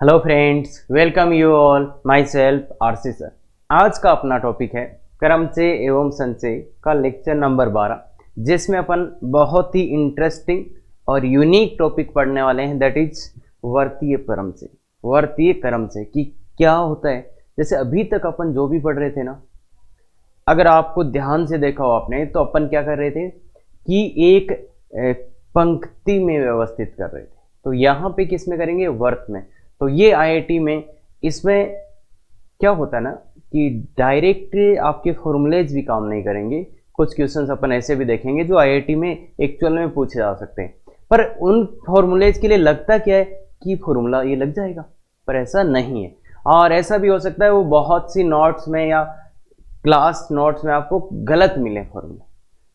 Hello friends, welcome you all. My self RC sir. आज का अपना टॉपिक है क्रमचय एवं संचय का लेक्चर नंबर 12, जिसमें अपन बहुत ही इंटरेस्टिंग और यूनिक टॉपिक पढ़ने वाले हैं, दैट इज वर्तीय क्रमचय। वर्तीय क्रमचय की क्या होता है? जैसे अभी तक अपन जो भी पढ़ रहे थे ना, अगर आपको ध्यान से देखा हो आपने, तो अपन क्या कर रहे थे कि एक पंक्ति में व्यवस्थित कर रहे थे। तो यहाँ पे किस में करेंगे? वर्त में। तो ये आईआईटी में इसमें क्या होता है ना कि डायरेक्ट आपके फॉर्मूलेज भी काम नहीं करेंगे। कुछ क्वेश्चंस अपन ऐसे भी देखेंगे जो आईआईटी में एक्चुअल में पूछे जा सकते हैं, पर उन फॉर्मूलेज के लिए लगता क्या है कि फॉर्मूला ये लग जाएगा, पर ऐसा नहीं है। और ऐसा भी हो सकता है वो बहुत सी नोट्स में या क्लास नोट्स में आपको गलत मिले फॉर्मूला।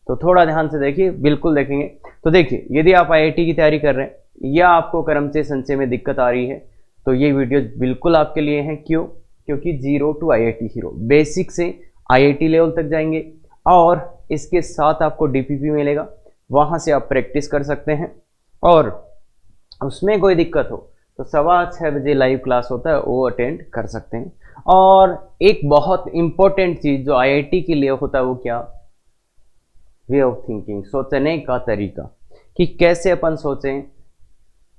तो थोड़ा ध्यान से देखिए, बिल्कुल देखेंगे। तो देखिए, यदि आप आईआईटी की तैयारी कर रहे हैं या आपको क्रमचय संचय में दिक्कत आ रही है, तो ये वीडियो बिल्कुल आपके लिए है। क्यों? क्योंकि zero to IIT hero, basic से आईआईटी लेवल तक जाएंगे और इसके साथ आपको डीपीपी मिलेगा, वहां से आप प्रैक्टिस कर सकते हैं। और उसमें कोई दिक्कत हो तो 6:15 बजे लाइव क्लास होता है, वो अटेंड कर सकते हैं। और एक बहुत इंपॉर्टेंट चीज जो आईआईटी के लिए होता है, वो क्या? वे ऑफ थिंकिंग, सोचने का तरीका, कि कैसे अपन सोचें,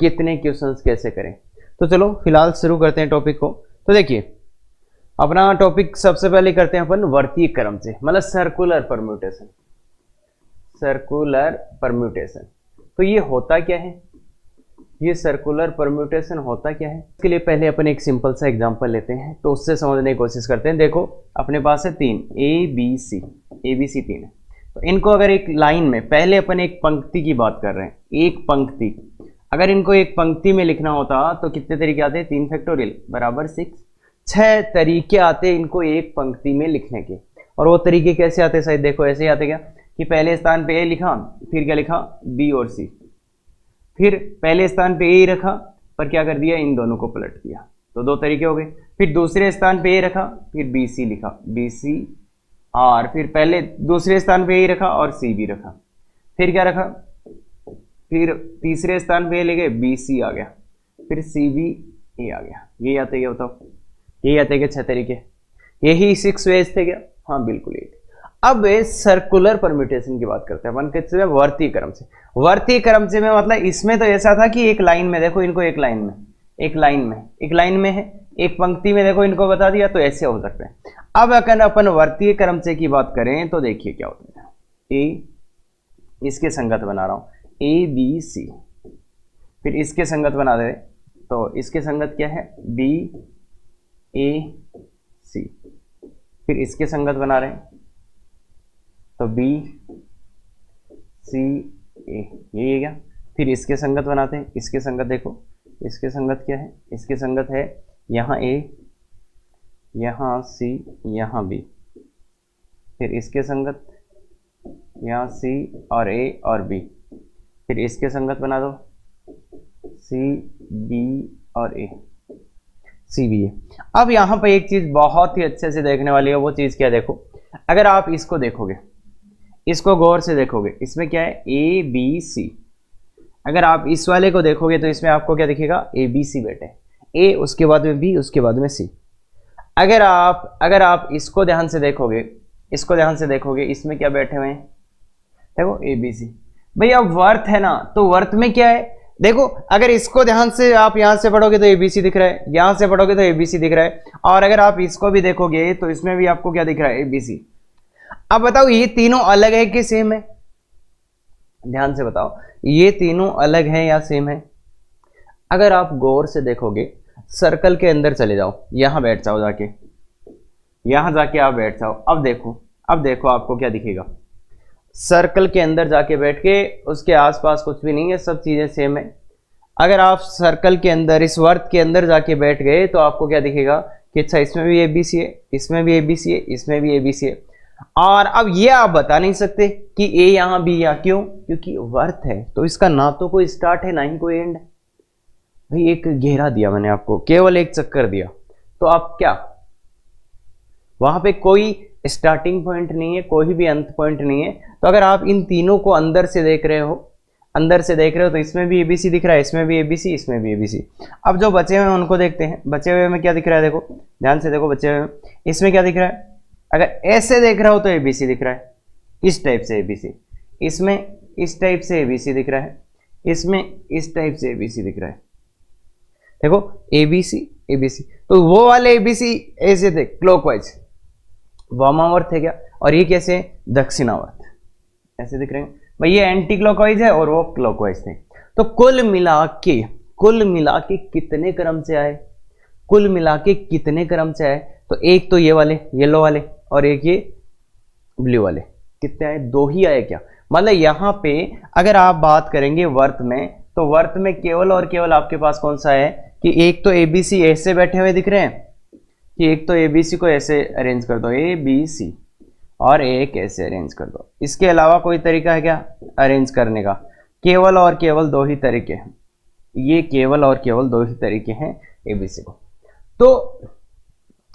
कितने क्वेश्चंस कैसे करें। तो चलो फिलहाल शुरू करते हैं टॉपिक को। तो देखिए, अपना टॉपिक सबसे पहले करते हैं अपन वर्तीय क्रमचय, मतलब सर्कुलर परम्यूटेशन। सर्कुलर परम्यूटेशन, तो ये होता क्या है? ये सर्कुलर परम्यूटेशन होता क्या है? इसके लिए पहले अपन एक सिंपल सा एग्जांपल लेते हैं, तो उससे समझने की कोशिश करते हैं। देखो, अपने पास है 3 ए बी सी 3 है। तो इनको अगर एक लाइन में, पहले अपन एक पंक्ति की बात कर रहे हैं, एक पंक्ति, अगर इनको एक पंक्ति में लिखना होता तो कितने तरीके आते? 3 फैक्टोरियल बराबर 6। 6 तरीके आते इनको एक पंक्ति में लिखने के। और वो तरीके कैसे आते? शायद देखो ऐसे ही आते क्या, कि पहले स्थान पे ए लिखा, फिर क्या लिखा? बी और सी, फिर पहले स्थान पे ए रखा, पर क्या कर दिया? इन दोनों को पलट दिया। तो 2 तरीके हो गए। फिर दूसरे स्थान पे ए रखा, फिर बी सी लिखा, बी सी, और फिर पहले दूसरे स्थान पे ए रखा और सी बी रखा, फिर क्या रखा? फिर तीसरे स्थान पे लेके बी सी आ गया, फिर सी बी ए आ गया। ये आते क्या? बताओ, यही आते क्या? 6 तरीके, यही 6 वेज थे क्या? हाँ बिल्कुल यही। अब सर्कुलर परम्यूटेशन की बात करते हैं अपन, किससे? वर्तीय क्रमचय। वर्तीय क्रमचय में मतलब इसमें तो ऐसा था कि एक लाइन में देखो इनको, एक लाइन में, एक लाइन में, एक लाइन में है, एक पंक्ति में देखो इनको बता दिया, तो ऐसे हो सकते हैं। अब अगर अपन वर्तीय क्रमचय की बात करें तो देखिए क्या होता है। ए, इसके संगत बना रहा हूं, ए बी सी, फिर इसके संगत बना दे, तो इसके संगत क्या है? बी ए सी, फिर इसके संगत बना रहे हैं तो बी सी ए, यही है क्या? फिर इसके संगत बनाते हैं, इसके संगत देखो, इसके संगत क्या है? इसके संगत है यहाँ ए, यहाँ सी, यहाँ बी, फिर इसके संगत यहाँ सी और ए और बी, फिर इसके संगत बना दो सी बी और ए, सी बी ए। अब यहाँ पर एक चीज बहुत ही अच्छे से देखने वाली है, वो चीज क्या? देखो, अगर आप इसको देखोगे, इसको गौर से देखोगे, इसमें क्या है? A B C. अगर आप इस वाले को देखोगे तो इसमें आपको क्या दिखेगा? ए बी सी बैठे, ए उसके बाद में बी, उसके बाद में सी। अगर आप इसको ध्यान से देखोगे, इसको ध्यान से देखोगे, इसमें क्या बैठे हुए हैं? देखो ए बी सी। भैया वर्त है ना, तो वर्त में क्या है? देखो, अगर इसको ध्यान से आप यहां से पढ़ोगे तो एबीसी दिख रहा है, यहां से पढ़ोगे तो एबीसी दिख रहा है, और अगर आप इसको भी देखोगे तो इसमें भी आपको क्या दिख रहा है? एबीसी। अब बताओ, ये तीनों अलग है कि सेम है? ध्यान से बताओ, ये तीनों अलग है या सेम है? अगर आप गौर से देखोगे, सर्कल के अंदर चले जाओ, यहां बैठ जाओ, जाके यहां जाके आप बैठ जाओ। अब देखो आपको क्या दिखेगा? सर्कल के अंदर जाके बैठ के, उसके आसपास कुछ भी नहीं है, सब चीजें सेम है। अगर आप सर्कल के अंदर, इस वर्त के अंदर जाके बैठ गए, तो आपको क्या दिखेगा कि अच्छा, इसमें भी एबीसी है, इसमें भी एबीसी है, इसमें भी एबीसी है। और अब ये आप बता नहीं सकते कि ए यहां बी या, क्यों? क्योंकि वर्त है, तो इसका ना तो कोई स्टार्ट है ना ही कोई एंड। भाई एक घेरा दिया मैंने आपको, केवल एक चक्कर दिया, तो आप क्या, वहां पे कोई स्टार्टिंग पॉइंट नहीं है, कोई भी अंत पॉइंट नहीं है। तो अगर आप इन तीनों को अंदर से देख रहे हो, अंदर से देख रहे हो तो इसमें भी ABC दिख रहा है, इसमें भी ABC, इसमें भी ABC। अब जो बचे हुए हैं उनको देखते हैं। बचे हुए में क्या दिख रहा है, देखो ध्यान से देखो, बचे हुए में इसमें क्या दिख रहा है, अगर ऐसे देख रहा हो तो ABC दिख रहा है, इस टाइप से ABC, इसमें इस टाइप से ABC दिख रहा है, इसमें इस टाइप से ABC दिख रहा है। देखो ABC ABC, तो वो वाले ABC ऐसे थे क्लॉकवाइज, वामावर्त है क्या, और ये कैसे दक्षिणावर्त, ऐसे दिख रहे हैं भाई, ये एंटी क्लॉकवाइज है और वो क्लॉकवाइज थे। तो कुल मिला के कितने क्रम से आए, कुल मिला के कितने क्रम से आए, तो एक तो ये वाले येलो वाले और एक ये ब्लू वाले, कितने आए, 2 ही आए क्या। मतलब यहाँ पे अगर आप बात करेंगे वर्त में, तो वर्त में केवल और केवल आपके पास कौन सा है कि एक तो ABC ऐसे बैठे हुए दिख रहे हैं, कि एक तो ABC को ऐसे अरेंज कर दो ABC, और एक ऐसे अरेंज कर दो। इसके अलावा कोई तरीका है क्या अरेंज करने का, केवल और केवल 2 ही तरीके हैं, ये केवल और केवल 2 ही तरीके हैं ABC को। तो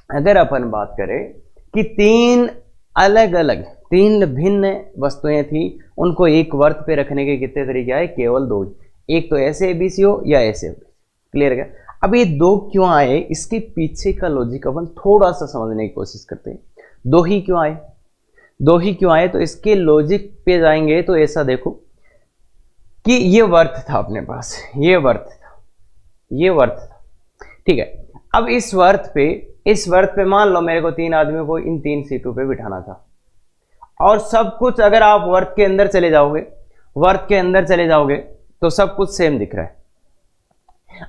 अगर अपन बात करें कि 3 अलग अलग 3 भिन्न वस्तुएं थी, उनको एक वर्त पे रखने के कितने तरीके आए, केवल 2 ही, एक तो ऐसे ABC हो या ऐसे, क्लियर है। अब ये 2 क्यों आए, इसके पीछे का लॉजिक अपन थोड़ा सा समझने की कोशिश करते हैं। 2 ही क्यों आए, 2 ही क्यों आए, तो इसके लॉजिक पे जाएंगे तो ऐसा देखो कि ये वर्त था अपने पास, ये वर्त था, ये वर्त था, ठीक है। अब इस वर्त पे मान लो मेरे को 3 आदमियों को इन 3 सीटों पे बिठाना था, और सब कुछ अगर आप वर्त के अंदर चले जाओगे तो सब कुछ सेम दिख रहा है।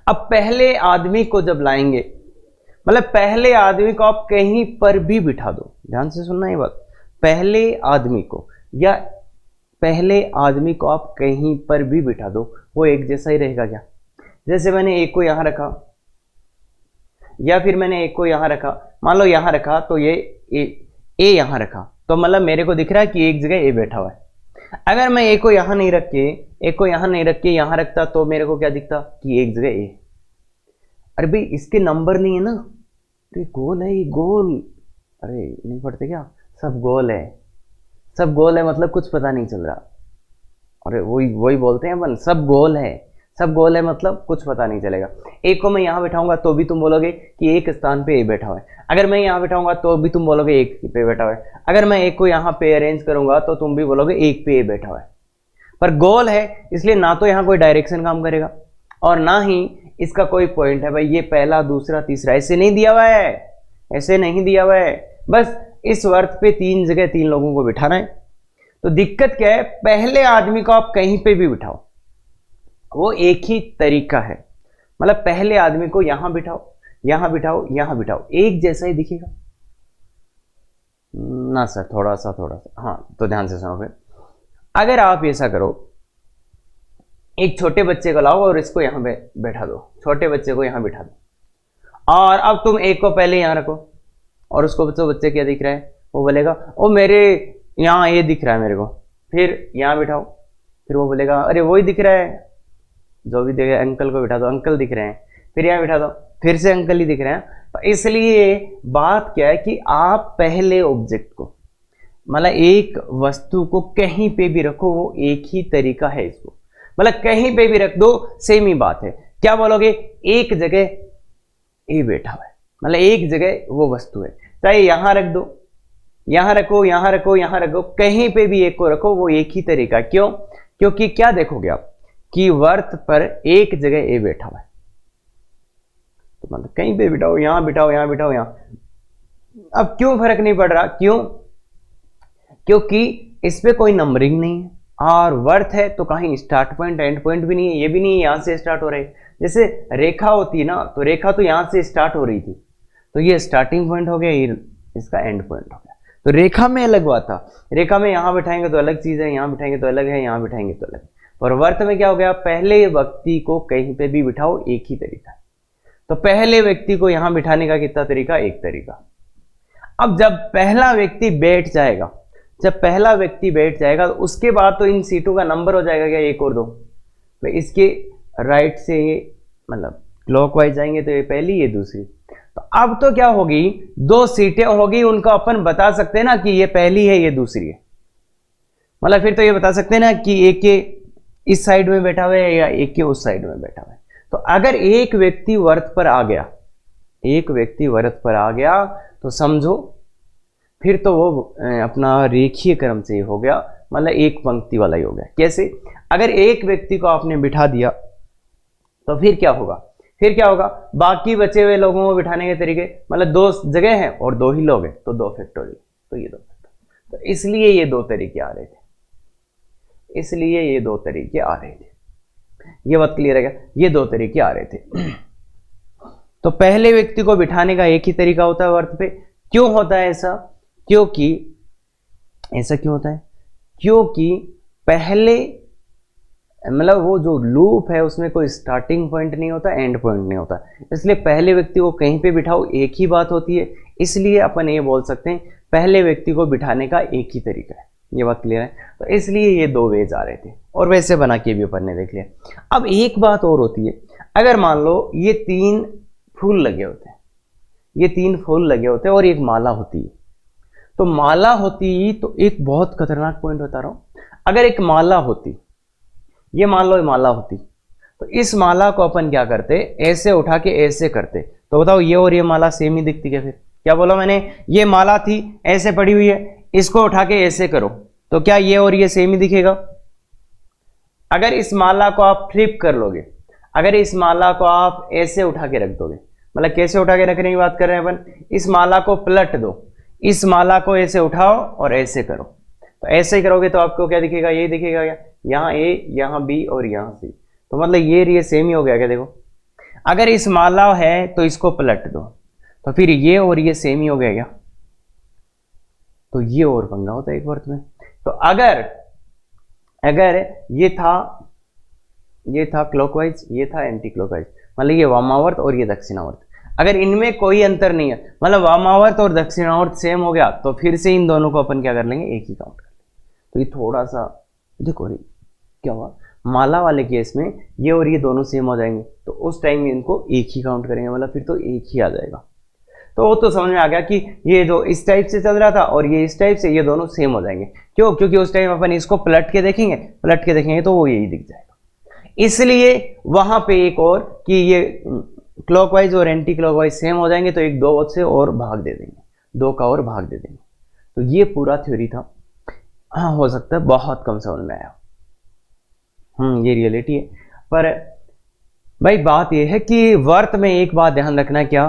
अब पहले आदमी को जब लाएंगे, मतलब पहले आदमी को आप कहीं पर भी बिठा दो, ध्यान से सुनना ये बात, पहले आदमी को आप कहीं पर भी बिठा दो, वो एक जैसा ही रहेगा क्या। जैसे मैंने एक को यहां रखा, या फिर मैंने एक को यहां रखा, मान लो यहां रखा, तो ये ए यहां रखा, तो मतलब मेरे को दिख रहा है कि एक जगह ए बैठा हुआ है। अगर मैं ए को यहां नहीं रख के यहां रखता, तो मेरे को क्या दिखता कि एक जगह ए। अरे भाई इसके नंबर नहीं है ना, तो गोल है, ये गोल, अरे नहीं पढ़ते क्या, सब गोल है, मतलब कुछ पता नहीं चल रहा। अरे वही बोलते हैं अपन, सब गोल है मतलब कुछ पता नहीं चलेगा। एक को मैं यहां बैठाऊंगा तो भी तुम बोलोगे कि एक स्थान पे ए बैठा हुआ है, अगर मैं यहां बैठाऊंगा तो भी तुम बोलोगे एक पे बैठा हुआ है, अगर मैं एक को यहां पे अरेंज करूंगा तो तुम भी बोलोगे एक पे ए बैठा हुआ है। पर गोल है, इसलिए ना तो यहां कोई डायरेक्शन काम करेगा और ना ही इसका कोई पॉइंट है। भाई ये पहला, दूसरा, तीसरा ऐसे नहीं दिया हुआ है, बस इस वर्त पे 3 जगह 3 लोगों को बिठाना है। तो दिक्कत क्या है, पहले आदमी को आप कहीं पे भी बिठाओ, वो एक ही तरीका है, मतलब पहले आदमी को यहां बिठाओ, एक जैसा ही दिखेगा ना सर, थोड़ा सा, हाँ तो ध्यान से सुनो। फिर अगर आप ऐसा करो, एक छोटे बच्चे को लाओ और इसको यहां पे बैठा दो, छोटे बच्चे को यहां बिठा दो, और अब तुम एक को पहले यहां रखो, और उसको बच्चे क्या दिख रहा है, वो बोलेगा ओ मेरे यहाँ ये दिख रहा है मेरे को, फिर यहाँ बिठाओ, फिर वो बोलेगा अरे वही दिख रहा है, जो भी देखे अंकल को बिठा दो, अंकल दिख रहे हैं, फिर यहाँ बिठा दो, फिर से अंकल ही दिख रहे हैं। तो इसलिए बात क्या है कि आप पहले ऑब्जेक्ट को, मतलब एक वस्तु को कहीं पे भी रखो, वो एक ही तरीका है इसको, मतलब कहीं पे भी रख दो, सेम ही बात है। क्या बोलोगे, एक जगह ए बैठा हुआ है, मतलब एक जगह वो वस्तु है, चाहे यहां रख दो, यहां रखो, कहीं पे भी एक को रखो, वो एक ही तरीका। क्यों, क्योंकि क्या देखोगे आप कि वर्त पर एक जगह ए बैठा हुआ है, तो मतलब कहीं पे बिठाओ, यहां बिठाओ, यहां। अब क्यों फर्क नहीं पड़ रहा, क्यों, क्योंकि इस पे कोई नंबरिंग नहीं है, और वर्त है तो कहीं स्टार्ट पॉइंट एंड पॉइंट भी नहीं है, ये भी नहीं है यहां से स्टार्ट हो रहा है। जैसे रेखा होती है ना, तो रेखा तो यहां से स्टार्ट हो रही थी, तो ये स्टार्टिंग पॉइंट हो गया, ये इसका एंड पॉइंट हो गया। तो रेखा में अलग बात था, रेखा में यहां बिठाएंगे तो अलग चीज है, यहां बिठाएंगे तो अलग है, यहां बिठाएंगे तो अलग। और वर्त में क्या हो गया, पहले व्यक्ति को कहीं पे भी बिठाओ, एक ही तरीका है। तो पहले व्यक्ति को यहां बिठाने का कितना तरीका, एक तरीका। अब जब पहला व्यक्ति बैठ जाएगा, तो उसके बाद तो इन सीटों का नंबर हो जाएगा क्या, 1 और 2। तो इसके राइट से ये मतलब क्लॉकवाइज जाएंगे तो ये पहली, ये दूसरी। तो अब तो क्या होगी, 2 सीटें होगी, उनको अपन बता सकते हैं ना कि ये पहली है, ये दूसरी है। मतलब फिर तो ये बता सकते हैं ना कि एक इस साइड में बैठा हुआ है या एक के उस साइड में बैठा हुआ है। तो अगर एक व्यक्ति वर्त पर आ गया, एक व्यक्ति वर्त पर आ गया तो समझो फिर तो वो अपना रेखीय क्रम से ही हो गया, मतलब एक पंक्ति वाला ही हो गया। कैसे? अगर एक व्यक्ति को आपने बिठा दिया तो फिर क्या होगा, फिर क्या होगा, बाकी बचे हुए लोगों को बिठाने के तरीके, मतलब दो जगह हैं और दो ही लोग हैं तो 2 फैक्टोरियल, तो ये 2 फैक्टोरियल। तो इसलिए ये 2 तरीके आ रहे थे, इसलिए ये 2 तरीके आ रहे थे। ये बात क्लियर है क्या? ये 2 तरीके आ रहे थे। तो पहले व्यक्ति को बिठाने का एक ही तरीका होता है वर्त पे। क्यों होता है ऐसा? क्योंकि ऐसा क्यों होता है? क्योंकि पहले मतलब वो जो लूप है उसमें कोई स्टार्टिंग पॉइंट नहीं होता, एंड पॉइंट नहीं होता, इसलिए पहले व्यक्ति को कहीं पे बिठाओ एक ही बात होती है। इसलिए अपन ये बोल सकते हैं पहले व्यक्ति को बिठाने का एक ही तरीका है। ये बात क्लियर है? तो इसलिए ये 2 वेज आ रहे थे और वैसे बना के भी अपन ने देख लिया। अब एक बात और होती है, अगर मान लो ये 3 फूल लगे होते हैं, ये 3 फूल लगे होते हैं और एक माला होती है, तो माला होती तो एक बहुत खतरनाक पॉइंट बता रहा हूं, अगर एक माला होती, ये मान लो माला होती, तो इस माला को अपन क्या करते, ऐसे उठा के ऐसे करते, तो बताओ ये और ये माला सेम ही दिखती क्या? फिर क्या बोला मैंने, ये माला थी ऐसे पड़ी हुई है, इसको उठा के ऐसे करो तो क्या ये और ये सेम ही दिखेगा? अगर इस माला को आप फ्लिप कर लोगे, अगर इस माला को आप ऐसे उठा के रख दोगे, मतलब कैसे उठा के रखने की बात कर रहे हैं अपन, इस माला को पलट दो, इस माला को ऐसे उठाओ और ऐसे करो, तो ऐसे ही करोगे तो आपको क्या दिखेगा, ये दिखेगा क्या, यहाँ ए, यहाँ बी और यहाँ सी, तो मतलब ये सेम ही हो गया क्या? देखो अगर इस माला है तो इसको पलट दो, तो फिर ये और ये सेम ही हो गया क्या? तो ये और पंगा होता है एक वर्त में। तो अगर ये था क्लॉकवाइज, ये था एंटी क्लॉकवाइज, मतलब ये वामावर्त और ये दक्षिणावर्त, अगर इनमें कोई अंतर नहीं है, मतलब वामावर्त और दक्षिणावर्त सेम हो गया, तो फिर से इन दोनों को अपन क्या कर लेंगे, एक ही काउंट कर लेंगे। तो ये थोड़ा सा देखो क्या हुआ, माला वाले केस में ये और ये दोनों सेम हो जाएंगे, तो उस टाइम में इनको एक ही काउंट करेंगे, मतलब फिर तो एक ही आ जाएगा। तो वो तो समझ में आ गया कि ये जो इस टाइप से चल रहा था और ये इस टाइप से, ये दोनों सेम हो जाएंगे। क्यों? क्योंकि उस टाइम अपन इसको पलट के देखेंगे तो वो यही दिख जाएगा। इसलिए वहां पे एक और कि ये क्लॉकवाइज और एंटी क्लॉकवाइज सेम हो जाएंगे, तो एक 2 से और भाग दे देंगे, 2 का और भाग दे देंगे। तो ये पूरा थ्योरी था। हाँ, हो सकता है बहुत कम समझ में आया, ये रियलिटी है। पर भाई बात ये है कि वर्त में एक बात ध्यान रखना, क्या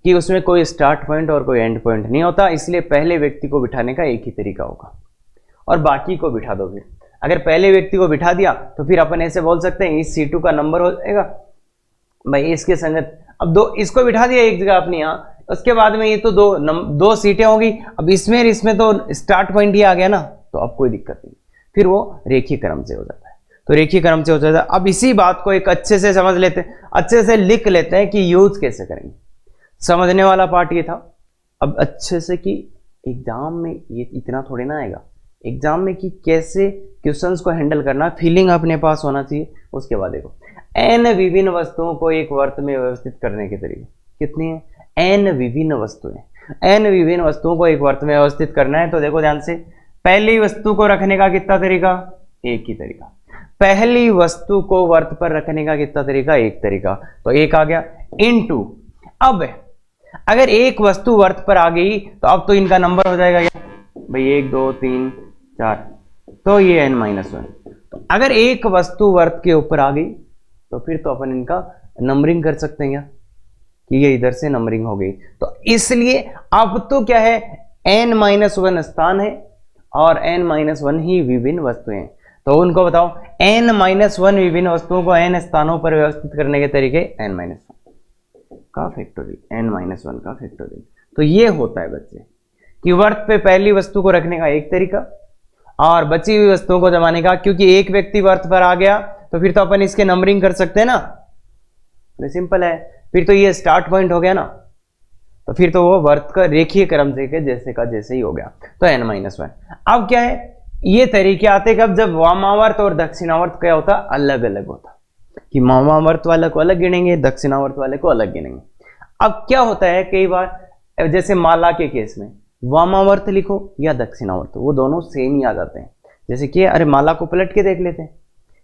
कि उसमें कोई स्टार्ट पॉइंट और कोई एंड पॉइंट नहीं होता, इसलिए पहले व्यक्ति को बिठाने का एक ही तरीका होगा और बाकी को बिठा दो। फिर अगर पहले व्यक्ति को बिठा दिया तो फिर अपन ऐसे बोल सकते हैं इस C2 का नंबर हो जाएगा भाई इसके संगत। अब इसको बिठा दिया एक जगह अपने यहाँ, उसके बाद में ये तो दो सीटें होगी, अब इसमें तो स्टार्ट पॉइंट ही आ गया ना, तो अब कोई दिक्कत नहीं, फिर वो रेखीय क्रम से हो जाता है। तो रेखीय क्रम से हो जाता है। अब इसी बात को एक अच्छे से समझ लेते हैं, अच्छे से लिख लेते हैं कि यूज कैसे करेंगे। समझने वाला पार्ट ये था। अब अच्छे से कि एग्जाम में ये इतना थोड़ी ना आएगा, एग्जाम में कि कैसे क्वेश्चंस को हैंडल करना, फीलिंग अपने पास होना चाहिए। उसके बाद देखो n विभिन्न वस्तुओं को एक वर्त में व्यवस्थित करने के तरीके कितने हैं, n विभिन्न वस्तुएं, n विभिन्न वस्तुओं को एक वर्त में व्यवस्थित करना है। तो देखो ध्यान से, पहली वस्तु को रखने का कितना तरीका, एक ही तरीका। पहली वस्तु को वर्त पर रखने का कितना तरीका, एक तरीका, तो एक आ गया इनटू। अब अगर एक वस्तु वर्त पर आ गई तो अब तो इनका नंबर हो जाएगा क्या भाई, 1 2 3 4, तो ये n-1। तो अगर एक वस्तु वर्त के ऊपर आ गई तो फिर तो अपन इनका नंबरिंग कर सकते हैं क्या, कि ये इधर से नंबरिंग हो गई। तो इसलिए अब तो क्या है, n-1 स्थान है और n-1 ही विभिन्न वस्तुएं हैं। तो उनको बताओ n-1 विभिन्न वस्तुओं को n स्थानों पर व्यवस्थित करने के तरीके, n-1 का फैक्टोरियल, n-1 का फैक्टोरियल। तो ये होता है बच्चे कि वर्त पे पहली वस्तु को रखने का एक तरीका और बची हुई वस्तुओं को जमाने का। क्योंकि एक व्यक्ति वर्त पर आ गया तो फिर तो अपन इसके नंबरिंग कर सकते हैं ना, तो सिंपल है। फिर तो ये स्टार्ट पॉइंट हो गया ना, तो फिर तो वो वर्त का रेखीय क्रम से जैसे का जैसे ही हो गया, तो n-1। अब क्या है, ये तरीके आते कब, जब वामावर्त और दक्षिणावर्त क्या होता, अलग अलग होता, कि वामावर्त वाले को अलग गिनेंगे, दक्षिणावर्त वाले को अलग गिनेंगे। अब क्या होता है, कई बार जैसे माला के केस में वामावर्त लिखो या दक्षिणावर्त, वो दोनों सेम ही आ जाते हैं। जैसे कि अरे माला को पलट के देख लेते हैं,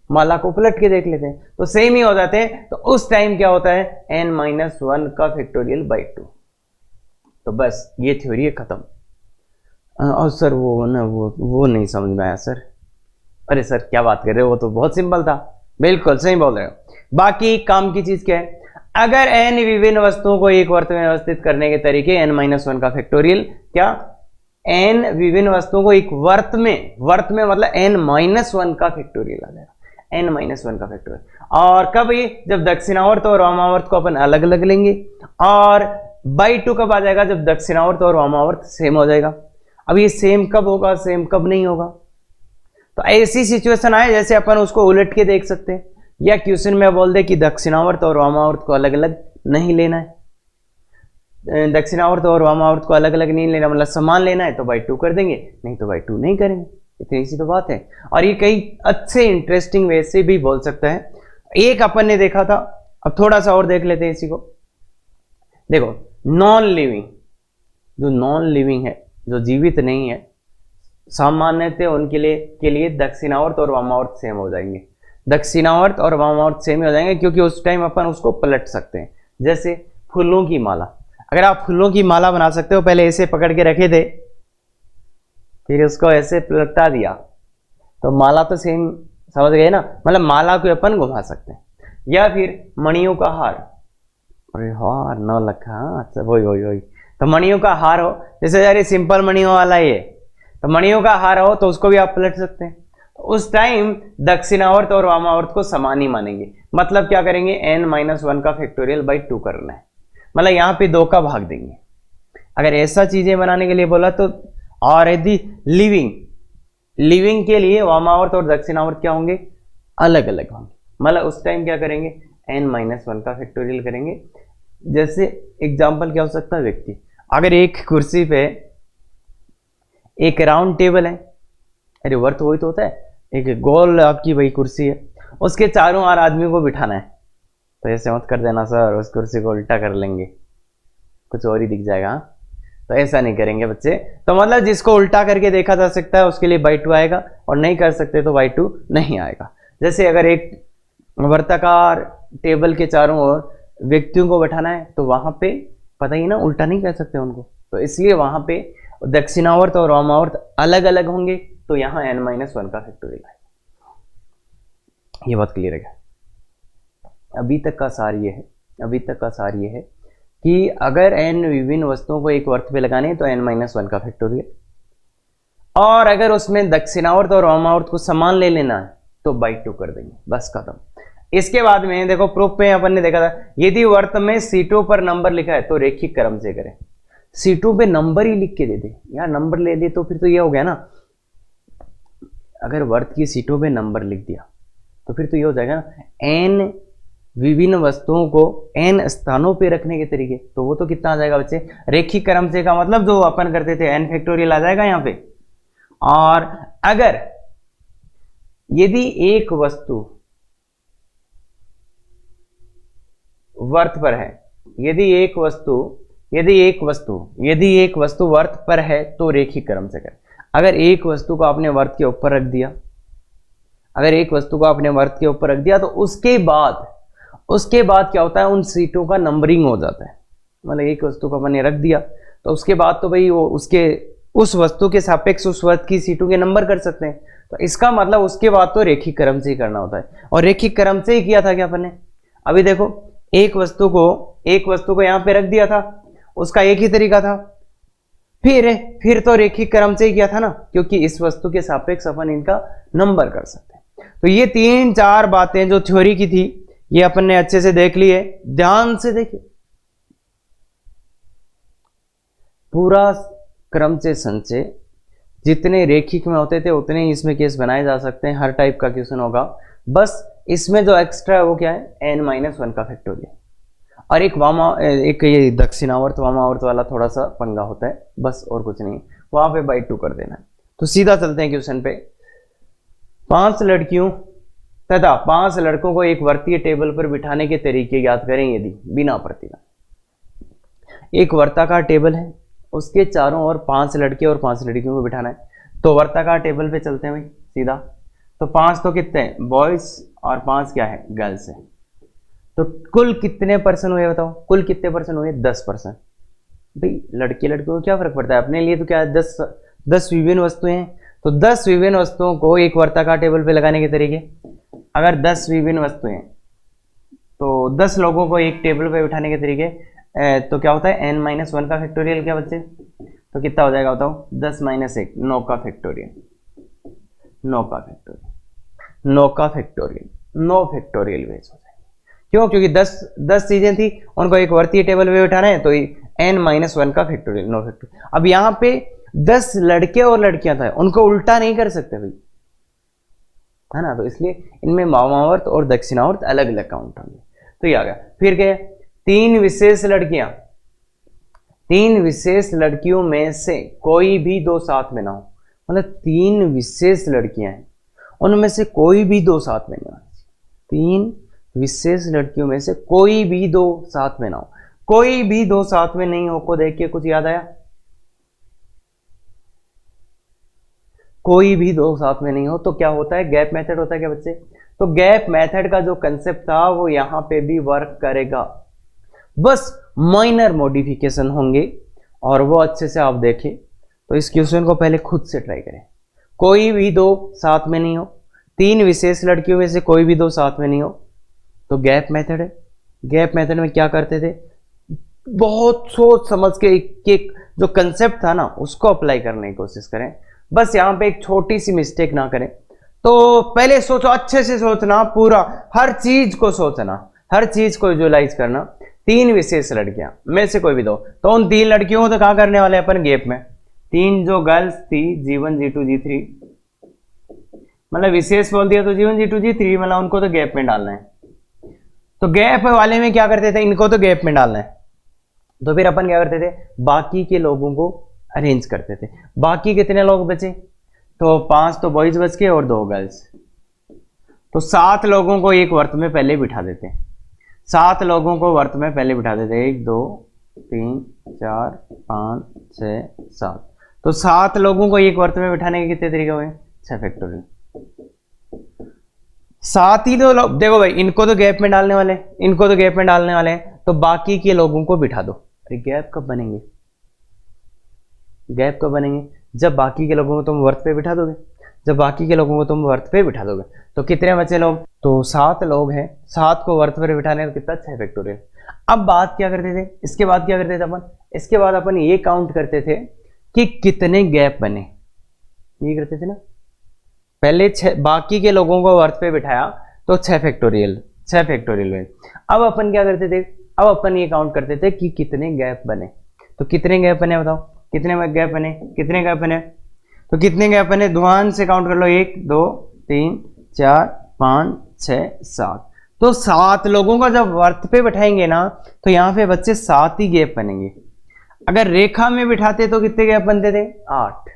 माला को पलट के देख लेते हैं तो सेम ही हो जाते हैं। तो उस टाइम क्या होता है, n-1 का फैक्टोरियल बाई 2। तो बस ये थ्योरी है खत्म। और सर वो ना वो नहीं समझ में आया सर। अरे सर क्या बात कर रहे हो, वो तो बहुत सिंपल था। बिल्कुल सही बोल रहे हो। बाकी काम की चीज क्या है, अगर n विभिन्न वस्तुओं को एक वर्त में व्यवस्थित करने के तरीके n-1 का फैक्टोरियल, क्या n विभिन्न वस्तुओं को एक वर्त में मतलब n-1 का फैक्टोरियल आ जाएगा, n-1 का फैक्टोरियल। और कब, ये जब दक्षिणावर्त और वामावर्त को अपन अलग अलग लेंगे, और बाई 2 कब आ जाएगा, जब दक्षिणावर्त और वामावर्त सेम हो जाएगा। अब ये सेम कब होगा, सेम कब नहीं होगा, तो ऐसी सिचुएशन आए जैसे अपन उसको उलट के देख सकते हैं, या क्वेश्चन में बोल दे कि दक्षिणावर्त और वामावर्त को अलग अलग नहीं लेना है, दक्षिणावर्त और वामावर्त को अलग अलग नहीं लेना, मतलब समान लेना है तो बाई 2 कर देंगे, नहीं तो बाई 2 नहीं करेंगे। इतनी सी तो बात है। और ये कई अच्छे इंटरेस्टिंग वे से भी बोल सकता है। एक अपन ने देखा था, अब थोड़ा सा और देख लेते हैं इसी को। देखो नॉन लिविंग, जो नॉन लिविंग है, जो जीवित नहीं है, सामान्यतः उनके लिए दक्षिणावर्त और वामावर्त सेम हो जाएंगे, दक्षिणावर्त और वामावर्त सेम हो जाएंगे, क्योंकि उस टाइम अपन उसको पलट सकते हैं। जैसे फूलों की माला, अगर आप फूलों की माला बना सकते हो, पहले ऐसे पकड़ के रखे थे, फिर उसको ऐसे पलटा दिया, तो माला तो सेम, समझ गए ना, मतलब माला को अपन घुमा सकते हैं। या फिर मणियों का हार, अरे हार 9 लखा, अच्छा वही तो मणियों का हार हो, जैसे यार सिंपल मणियों वाला ये, तो मणियों का हार हो तो उसको भी आप पलट सकते हैं। तो उस टाइम दक्षिणावर्त और वामावर्त को समान ही मानेंगे, मतलब क्या करेंगे, n-1 का फैक्टोरियल बाई 2 करना है, मतलब यहाँ पे 2 का भाग देंगे। अगर ऐसा चीजें बनाने के लिए बोला तो, और यदि लिविंग के लिए वामावर्त और दक्षिणावर्त क्या होंगे, अलग अलग होंगे, मतलब उस टाइम क्या करेंगे, n-1 का फैक्टोरियल करेंगे। जैसे एग्जाम्पल क्या हो सकता है, व्यक्ति, अगर एक कुर्सी पे एक राउंड टेबल है, अरे वर्त वही तो होता है, एक गोल आपकी वही कुर्सी है, उसके चारों ओर आदमी को बिठाना है, तो ऐसे मत कर देना सर, उस कुर्सी को उल्टा कर लेंगे, कुछ और ही दिख जाएगा। तो ऐसा नहीं करेंगे बच्चे। तो मतलब जिसको उल्टा करके देखा जा सकता है उसके लिए बाई 2 आएगा, और नहीं कर सकते तो बाई 2 नहीं आएगा। जैसे अगर एक वर्ताकार टेबल के चारों ओर व्यक्तियों को बैठाना है, तो वहां पे पता ही ना, उल्टा नहीं कर सकते उनको, तो इसलिए वहां पे दक्षिणावर्त और वामावर्त अलग अलग होंगे, तो यहां n-1 का फैक्टोरियल आएगा। ये बात क्लियर है क्या? अभी तक का सार ये है कि अगर n विभिन्न वस्तुओं को एक वर्त पे लगाने हैं तो n-1 का फैक्टोरियल, और अगर उसमें दक्षिणावर्त और वामावर्त को समान ले लेना है तो बाई 2 कर देंगे, बस खत्म। इसके बाद में देखो प्रूफ पे अपन ने देखा था, यदि वर्त में सीटों पर नंबर लिखा है तो रैखिक क्रम से करें। सीटों पे नंबर ही लिख के दे दे, यार नंबर ले दे तो फिर तो ये हो गया ना, अगर वर्त की सीटों पे नंबर लिख दिया तो फिर तो ये हो जाएगा ना, n विभिन्न वस्तुओं को n स्थानों पे रखने के तरीके, तो वो तो कितना आ जाएगा बच्चे, रैखिक क्रम से का मतलब जो अपन करते थे n फैक्टोरियल आ जाएगा यहाँ पे। और अगर यदि एक वस्तु वर्त पर है, यदि एक वस्तु वर्त पर है तो रैखिक क्रम से करें। अगर एक वस्तु को आपने वर्त के ऊपर रख दिया, तो उसके बाद क्या होता है, उन सीटों का नंबरिंग हो जाता है। मतलब एक वस्तु को अपने रख दिया तो उसके बाद तो भाई वो उस वस्तु के सापेक्ष उस वर्त की सीटों के नंबर कर सकते हैं। तो इसका मतलब उसके बाद तो रैखिक क्रम से ही करना होता है, और रैखिक क्रम से ही किया था क्या अपन ने। अभी देखो एक वस्तु को यहां पे रख दिया था, उसका एक ही तरीका था, फिर तो रैखिक क्रम से ही किया था ना, क्योंकि इस वस्तु के सापेक्ष अपन इनका नंबर कर सकते हैं। तो ये 3-4 बातें जो थ्योरी की थी ये अपन ने अच्छे से देख ली है, ध्यान से देखिए। पूरा क्रम से संचय जितने रैखिक में होते थे उतने ही इसमें केस बनाए जा सकते हैं, हर टाइप का क्वेश्चन होगा। बस इसमें जो एक्स्ट्रा है वो क्या है, n-1 का फैक्टोरियल, और एक ये दक्षिणावर्त वामावर्त वाला थोड़ा सा पंगा होता है, बस और कुछ नहीं, वहां पे बाई 2 कर देना है। तो सीधा चलते हैं क्वेश्चन पे। 5 लड़कियों तथा 5 लड़कों को एक वर्तीय टेबल पर बिठाने के तरीके याद करें यदि बिना प्रतिबंध। एक वर्ताकार टेबल है, उसके चारों ओर 5 लड़के और 5 लड़कियों को बिठाना है। तो वर्ताकार टेबल पे चलते हैं भाई सीधा। तो 5 तो कितने हैं बॉयज और 5 क्या है गर्ल्स है। तो कुल कितने पर्सन हुए बताओ, कुल कितने पर्सन हुए 10%। भाई लड़के लड़के को क्या फर्क पड़ता है, अपने लिए तो क्या है 10 विभिन्न वस्तुएं हैं। तो 10 विभिन्न वस्तुओं को एक वर्ताकार टेबल पे लगाने के तरीके, अगर 10 विभिन्न वस्तुएं तो 10 लोगों को एक टेबल पे बिठाने के तरीके, तो क्या होता है n-1 का फैक्टोरियल क्या बच्चे, तो कितना हो जाएगा बताओ 10 - 1 9 का फैक्टोरियल, 9 का फैक्टोरियल, 9 का फैक्टोरियल, 9 फैक्टोरियल बेस हो जाएगा। क्यों, क्योंकि 10 चीजें थी उनको एक वर्तीय टेबल पे बिठाना है, तो n-1 का फैक्टोरियल 9 फैक्टोरियल। अब यहाँ पे 10 लड़के और लड़कियां था, उनको उल्टा नहीं कर सकते भाई, है ना, तो इसलिए इनमें वामावर्त और दक्षिणावर्त अलग अलग काउंट होंगे। तो ये आ गया। फिर क्या, 3 विशेष लड़कियां, 3 विशेष लड़कियों में से कोई भी 2 साथ में ना हो, मतलब 3 विशेष लड़कियां हैं उनमें से कोई भी 2 साथ में ना हो, 3 विशेष लड़कियों में से कोई भी 2 साथ में ना हो। कोई भी 2 साथ में नहीं हो को देख के कुछ याद आया, कोई भी 2 साथ में नहीं हो तो क्या होता है, गैप मेथड होता है क्या बच्चे। तो गैप मेथड का जो कंसेप्ट था वो यहां पे भी वर्क करेगा, बस माइनर मॉडिफिकेशन होंगे और वो अच्छे से आप देखें। तो इस क्वेश्चन को पहले खुद से ट्राई करें। कोई भी 2 साथ में नहीं हो, 3 विशेष लड़कियों में से कोई भी 2 साथ में नहीं हो, तो गैप मेथड है। गैप मेथड में क्या करते थे, बहुत सोच समझ के एक जो कंसेप्ट था ना उसको अप्लाई करने की कोशिश करें। बस यहां पे एक छोटी सी मिस्टेक ना करें। तो पहले सोचो, अच्छे से सोचना, पूरा हर चीज को सोचना, हर चीज को विजुअलाइज करना। 3 विशेष लड़कियां में से कोई भी 2, तो उन 3 लड़कियों को तो कहां करने वाले अपन गैप में। 3 जो गर्ल्स थी G1 G2 G3, मतलब विशेष बोल दिया तो G1 G2 G3, मतलब उनको तो गैप में डालना है। तो गैप वाले में क्या करते थे, इनको तो गैप में डालना है, तो फिर अपन क्या करते थे, बाकी के लोगों को अरेंज करते थे। बाकी कितने लोग बचे, तो 5 तो बॉयज बच के और 2 गर्ल्स, तो 7 लोगों को एक वर्त में पहले बिठा देते हैं। 7 लोगों को वर्त में पहले बिठा देते हैं, 1 2 3 4 5 6 7, तो 7 लोगों को एक वर्त में बिठाने के कितने तरीके हुए, 6 फैक्टोरियल। 7 ही तो लोग, देखो भाई इनको तो गैप में डालने वाले, इनको तो गैप में डालने वाले हैं, तो बाकी के लोगों को बिठा दो। अरे गैप कब बनेंगे, गैप कब बनेंगे, जब बाकी के लोगों को तुम वर्त पे बिठा दोगे, जब बाकी के लोगों को तुम वर्त पे बिठा दोगे। तो कितने बचे लोग, तो 7 लोग हैं, 7 को वर्त पर बिठाने का कितना, 6 फैक्टोरियल। अब बात क्या करते थे, इसके बाद क्या करते थे अपन, इसके बाद अपन ये काउंट करते थे कि कितने गैप बने, ये करते थे ना। पहले 6 बाकी के लोगों को वर्त पे बिठाया तो 6 फैक्टोरियल, 6 फैक्टोरियल हुए। अब अपन क्या करते थे, अब अपन ये काउंट करते थे कि कितने गैप बने। तो कितने गैप बने बताओ, कितने गैप बने, कितने गैप बने, तो कितने गैप बने, ध्यान से काउंट कर लो, 1 2 3 4 5 6 7। तो 7 लोगों का जब वर्त पे बिठाएंगे ना तो यहाँ पे बच्चे 7 ही गैप बनेंगे। अगर रेखा में बिठाते तो कितने गैप बनते थे, 8।